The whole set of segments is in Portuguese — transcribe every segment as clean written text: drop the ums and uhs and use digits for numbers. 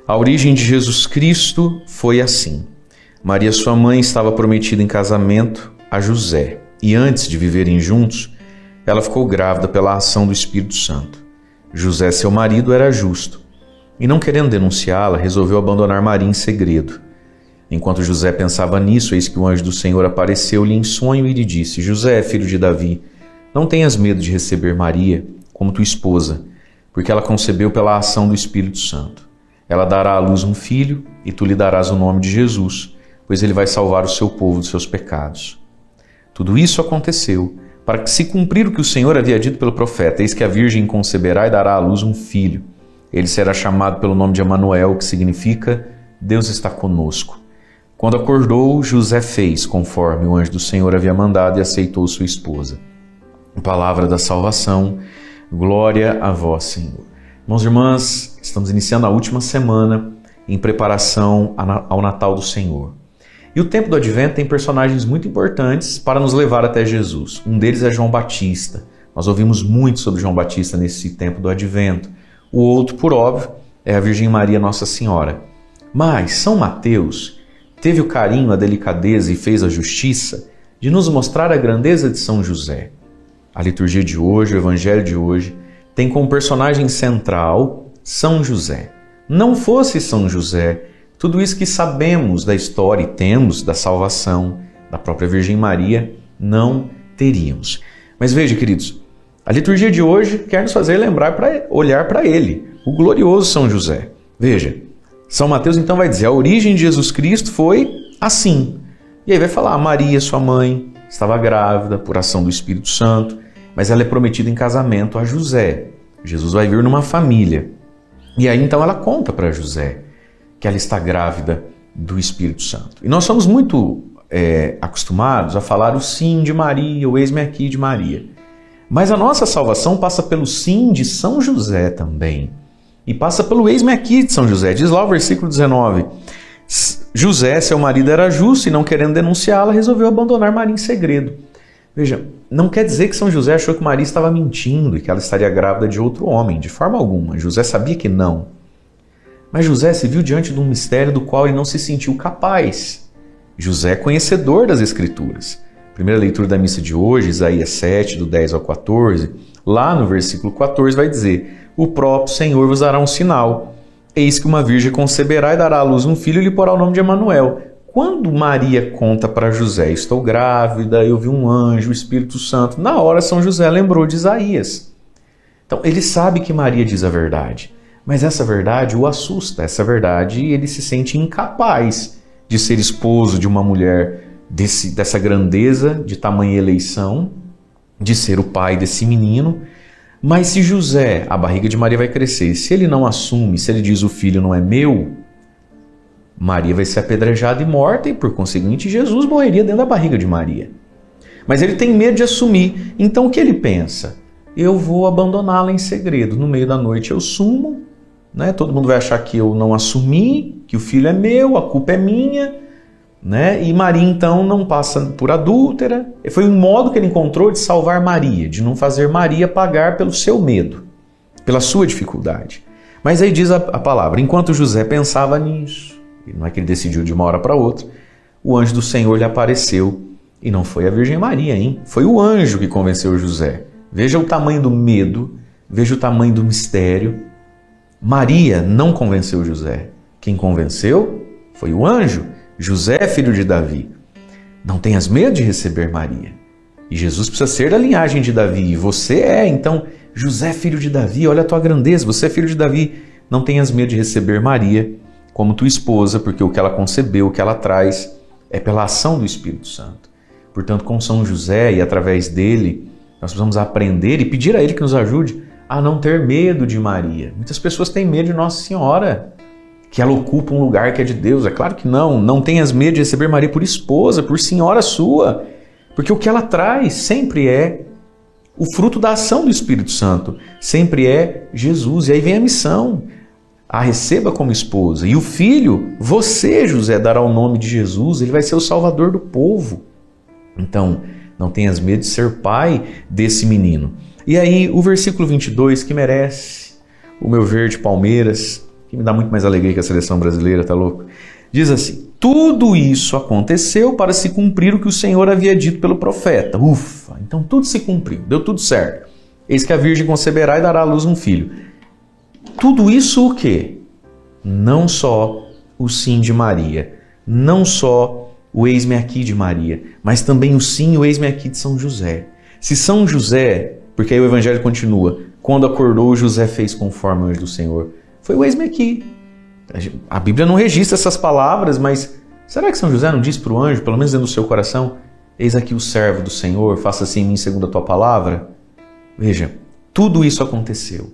A origem de Jesus Cristo foi assim. Maria, sua mãe, estava prometida em casamento a José, e antes de viverem juntos, ela ficou grávida pela ação do Espírito Santo. José, seu marido, era justo, e não querendo denunciá-la, resolveu abandonar Maria em segredo. Enquanto José pensava nisso, eis que o anjo do Senhor apareceu-lhe em sonho e lhe disse: José, filho de Davi, não tenhas medo de receber Maria como tua esposa, porque ela concebeu pela ação do Espírito Santo. Ela dará à luz um filho, e tu lhe darás o nome de Jesus, pois ele vai salvar o seu povo dos seus pecados. Tudo isso aconteceu para que se cumprir o que o Senhor havia dito pelo profeta: eis que a virgem conceberá e dará à luz um filho. Ele será chamado pelo nome de Emanuel, que significa Deus está conosco. Quando acordou, José fez conforme o anjo do Senhor havia mandado e aceitou sua esposa. Palavra da salvação, glória a vós, Senhor. Irmãos e irmãs, estamos iniciando a última semana em preparação ao Natal do Senhor. E o tempo do Advento tem personagens muito importantes para nos levar até Jesus. Um deles é João Batista. Nós ouvimos muito sobre João Batista nesse tempo do Advento. O outro, por óbvio, é a Virgem Maria, Nossa Senhora. Mas São Mateus teve o carinho, a delicadeza e fez a justiça de nos mostrar a grandeza de São José. A liturgia de hoje, o Evangelho de hoje, tem como personagem central São José. Não fosse São José, tudo isso que sabemos da história e temos da salvação da própria Virgem Maria, não teríamos. Mas veja, queridos, a liturgia de hoje quer nos fazer olhar para ele, o glorioso São José. Veja, São Mateus então vai dizer: a origem de Jesus Cristo foi assim. E aí vai falar: Maria, sua mãe, estava grávida por ação do Espírito Santo, mas ela é prometida em casamento a José. Jesus vai vir numa família. E aí então ela conta para José que ela está grávida do Espírito Santo. E nós somos muito acostumados a falar o sim de Maria, o eis-me aqui de Maria. Mas a nossa salvação passa pelo sim de São José também. E passa pelo eis-me aqui de São José. Diz lá o versículo 19. José, seu marido, era justo e não querendo denunciá-la, resolveu abandonar Maria em segredo. Veja, não quer dizer que São José achou que Maria estava mentindo e que ela estaria grávida de outro homem, de forma alguma. José sabia que não. Mas José se viu diante de um mistério do qual ele não se sentiu capaz. José é conhecedor das Escrituras. Primeira leitura da missa de hoje, Isaías 7, do 10 ao 14, lá no versículo 14 vai dizer: o próprio Senhor vos dará um sinal. Eis que uma virgem conceberá e dará à luz um filho e lhe porá o nome de Emanuel. Quando Maria conta para José: estou grávida, eu vi um anjo, o Espírito Santo, na hora São José lembrou de Isaías. Então ele sabe que Maria diz a verdade, mas essa verdade o assusta, essa verdade ele se sente incapaz de ser esposo de uma mulher dessa grandeza, de tamanha eleição, de ser o pai desse menino. Mas se José, a barriga de Maria vai crescer, se ele não assume, se ele diz o filho não é meu, Maria vai ser apedrejada e morta e, por conseguinte, Jesus morreria dentro da barriga de Maria. Mas ele tem medo de assumir. Então o que ele pensa? Eu vou abandoná-la em segredo. No meio da noite eu sumo, né? Todo mundo vai achar que eu não assumi, que o filho é meu, a culpa é minha, né? E Maria então não passa por adúltera. Foi um modo que ele encontrou de salvar Maria, de não fazer Maria pagar pelo seu medo, pela sua dificuldade. Mas aí diz a palavra: enquanto José pensava nisso, não é que ele decidiu de uma hora para outra, o anjo do Senhor lhe apareceu. E não foi a Virgem Maria, hein? Foi o anjo que convenceu José. Veja o tamanho do medo, veja o tamanho do mistério. Maria não convenceu José. Quem convenceu foi o anjo. José, filho de Davi, não tenhas medo de receber Maria. E Jesus precisa ser da linhagem de Davi. E você é, então, José, filho de Davi, olha a tua grandeza, você é filho de Davi. Não tenhas medo de receber Maria como tua esposa, porque o que ela concebeu, o que ela traz, é pela ação do Espírito Santo. Portanto, com São José e através dele, nós precisamos aprender e pedir a ele que nos ajude a não ter medo de Maria. Muitas pessoas têm medo de Nossa Senhora, que ela ocupa um lugar que é de Deus. É claro que não. Não tenhas medo de receber Maria por esposa, por senhora sua, porque o que ela traz sempre é o fruto da ação do Espírito Santo, sempre é Jesus. E aí vem a missão: a receba como esposa. E o filho, você, José, dará o nome de Jesus, ele vai ser o salvador do povo. Então, não tenhas medo de ser pai desse menino. E aí, o versículo 22, que merece o meu verde palmeiras, que me dá muito mais alegria que a seleção brasileira, tá louco? Diz assim: tudo isso aconteceu para se cumprir o que o Senhor havia dito pelo profeta. Ufa, então tudo se cumpriu, deu tudo certo. Eis que a virgem conceberá e dará à luz um filho. Tudo isso o quê? Não só o sim de Maria, não só o eis-me aqui de Maria, mas também o sim e o eis-me aqui de São José. Se São José, porque aí o evangelho continua, quando acordou, José fez conforme o anjo do Senhor. Foi o eis-me aqui. A Bíblia não registra essas palavras, mas será que São José não disse para o anjo, pelo menos dentro do seu coração, eis aqui o servo do Senhor, faça assim em mim segundo a tua palavra? Veja, tudo isso aconteceu.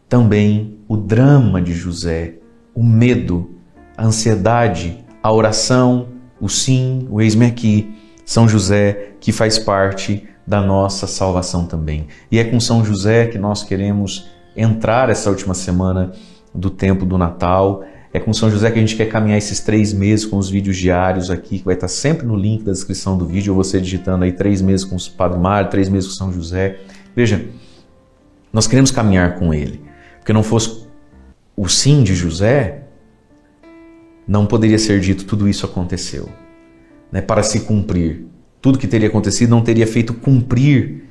Também o drama de José, o medo, a ansiedade, a oração, o sim, o eis-me aqui. São José que faz parte da nossa salvação também. E é com São José que nós queremos entrar essa última semana do tempo do Natal. É com São José que a gente quer caminhar esses 3 meses com os vídeos diários aqui, que vai estar sempre no link da descrição do vídeo, ou você digitando aí 3 meses com o Padre Mário, 3 meses com São José. Veja, nós queremos caminhar com ele, porque não fosse o sim de José, não poderia ser dito tudo isso aconteceu, né, para se cumprir. Tudo que teria acontecido não teria feito cumprir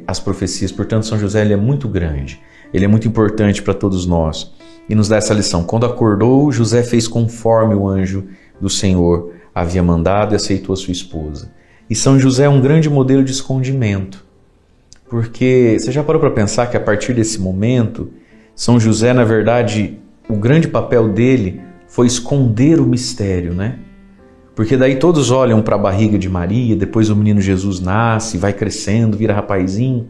as profecias. Portanto, São José ele é muito grande, ele é muito importante para todos nós e nos dá essa lição. Quando acordou, José fez conforme o anjo do Senhor havia mandado e aceitou a sua esposa. E São José é um grande modelo de escondimento, porque você já parou para pensar que a partir desse momento, São José, na verdade, o grande papel dele foi esconder o mistério, né? Porque daí todos olham para a barriga de Maria, depois o menino Jesus nasce, vai crescendo, vira rapazinho.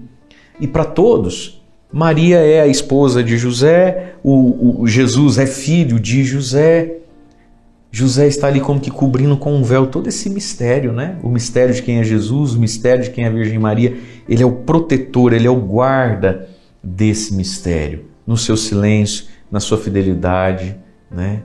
E para todos, Maria é a esposa de José, o Jesus é filho de José. José está ali como que cobrindo com um véu todo esse mistério, né? O mistério de quem é Jesus, o mistério de quem é a Virgem Maria. Ele é o protetor, ele é o guarda desse mistério, no seu silêncio, na sua fidelidade, né?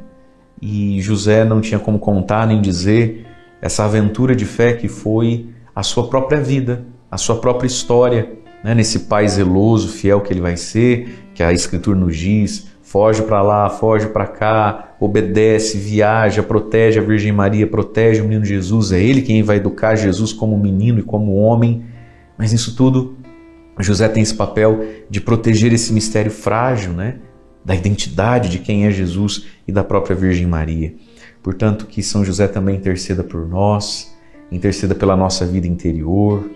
E José não tinha como contar nem dizer essa aventura de fé que foi a sua própria vida, a sua própria história, né? Nesse pai zeloso, fiel que ele vai ser, que a Escritura nos diz, foge para lá, foge para cá, obedece, viaja, protege a Virgem Maria, protege o menino Jesus, é ele quem vai educar Jesus como menino e como homem. Mas nisso tudo, José tem esse papel de proteger esse mistério frágil, né? Da identidade de quem é Jesus e da própria Virgem Maria. Portanto, que São José também interceda por nós, interceda pela nossa vida interior,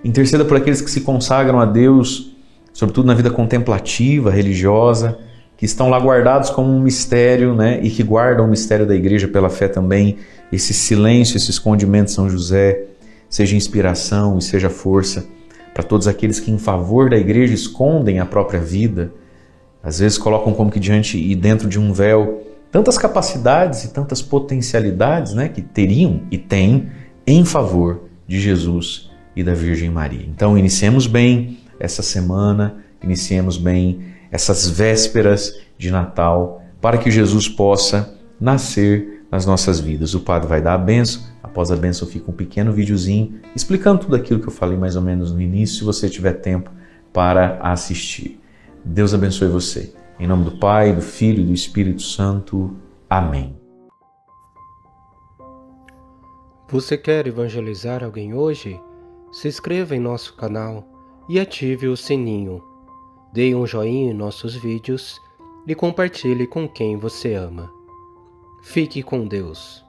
interceda por aqueles que se consagram a Deus, sobretudo na vida contemplativa, religiosa, que estão lá guardados como um mistério, né? E que guardam o mistério da igreja pela fé também. Esse silêncio, esse escondimento de São José, seja inspiração e seja força para todos aqueles que em favor da igreja escondem a própria vida, às vezes colocam como que diante e dentro de um véu tantas capacidades e tantas potencialidades, né, que teriam e têm em favor de Jesus e da Virgem Maria. Então iniciemos bem essa semana, iniciemos bem essas vésperas de Natal, para que Jesus possa nascer nas nossas vidas. O Padre vai dar a bênção, após a bênção fica um pequeno videozinho explicando tudo aquilo que eu falei mais ou menos no início, se você tiver tempo para assistir. Deus abençoe você. Em nome do Pai, do Filho e do Espírito Santo. Amém. Você quer evangelizar alguém hoje? Se inscreva em nosso canal e ative o sininho. Dê um joinha em nossos vídeos e compartilhe com quem você ama. Fique com Deus.